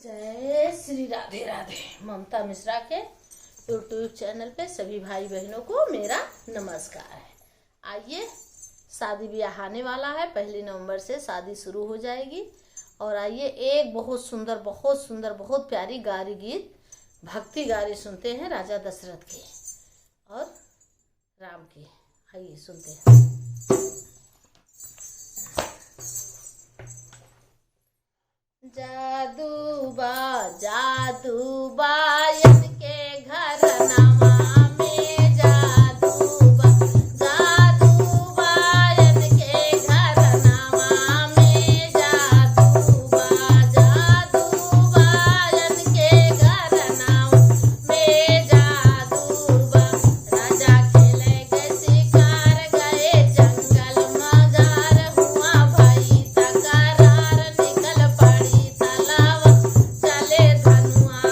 जय श्री राधे राधे। ममता मिश्रा के YouTube channel पे सभी भाई बहनों को मेरा नमस्कार है। आइए, शादी ब्याह आने वाला है, 1 नवंबर से शादी शुरू हो जाएगी। और आइए एक बहुत सुंदर बहुत प्यारी गारी गीत भक्ति गारी सुनते हैं राजा दशरथ की और राम की। आइए सुनते हैं। जादू बायन के घर नमा में जादू बायन के घर नमा में जादू बायन के घर नमा में जादू राजा खेले गए शिकार गए जंगल मजार हुआ भाई तकरार निकल पड़ी तलाव चले धनुआ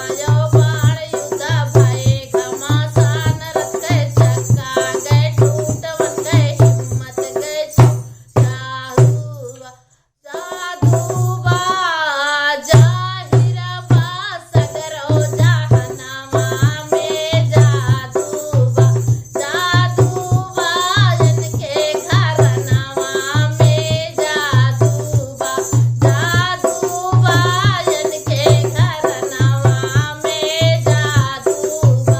बाण युद्ध भये घमासान रथ गए चक्का गए टूट बन गए हिम्मत गए जादूबा जाहिरबा सगरो जहनमा में जादूबा इनके घर नमा में जादूबा इनके घर नमा में जादूबा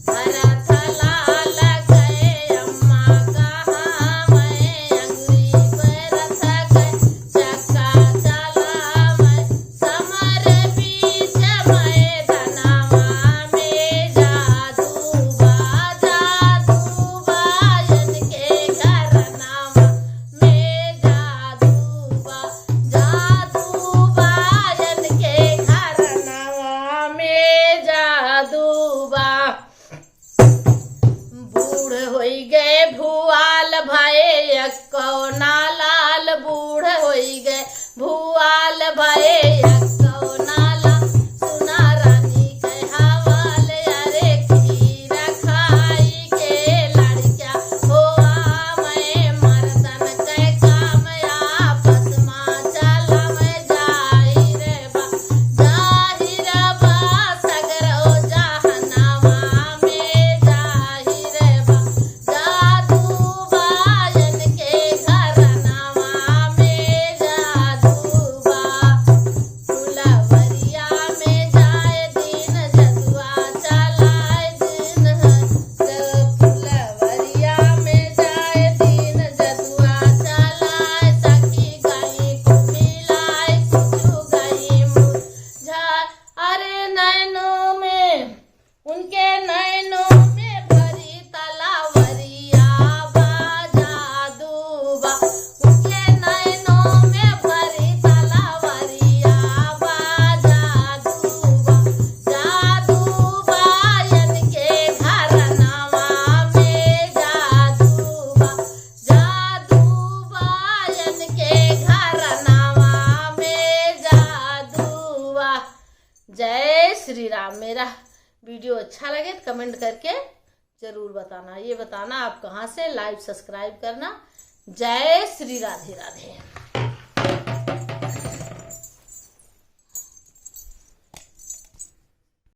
भरत लाल गए अम्मा कहाँ मैं अंगुरी पे रथ गए चक्का चला मैं समर बीच मैदानमा में जादूबा इनके घर नमा में जादूबा इनके घर नमा में जादूबा बूढ़ होई गए भुआल भये कौना लाल बूढ़ होई गए भुआल भये कौना लाल सुना रानी के हवाल अरे खीर खाई के लड़किया हुआ मैं मर्दन के काम आपस में चला मैं जाहिर बा सगरो जहनमा में जाहिर बा जादूबा इनके घर नमा में जादूबा फुलवरिया में जाए दिन जदुआ चलाए दिन फुलवरिया में जाए दिन जदुआ चलाए सखी गई कुमिलाए कुछ गई मुरझा अरे नैनों में उनके नैनों में भरी तलावरिया बा जादूबा उनके नैनों में भरी तलावरिया बा जादूबा इनके घर नमा में जादूबा इनके घर नमा में जादूबा। जय श्री राम। मेरा वीडियो अच्छा लगे तो कमेंट करके जरूर बताना। ये बताना आप कहाँ से, लाइव सब्सक्राइब करना। जय श्री राधे राधे।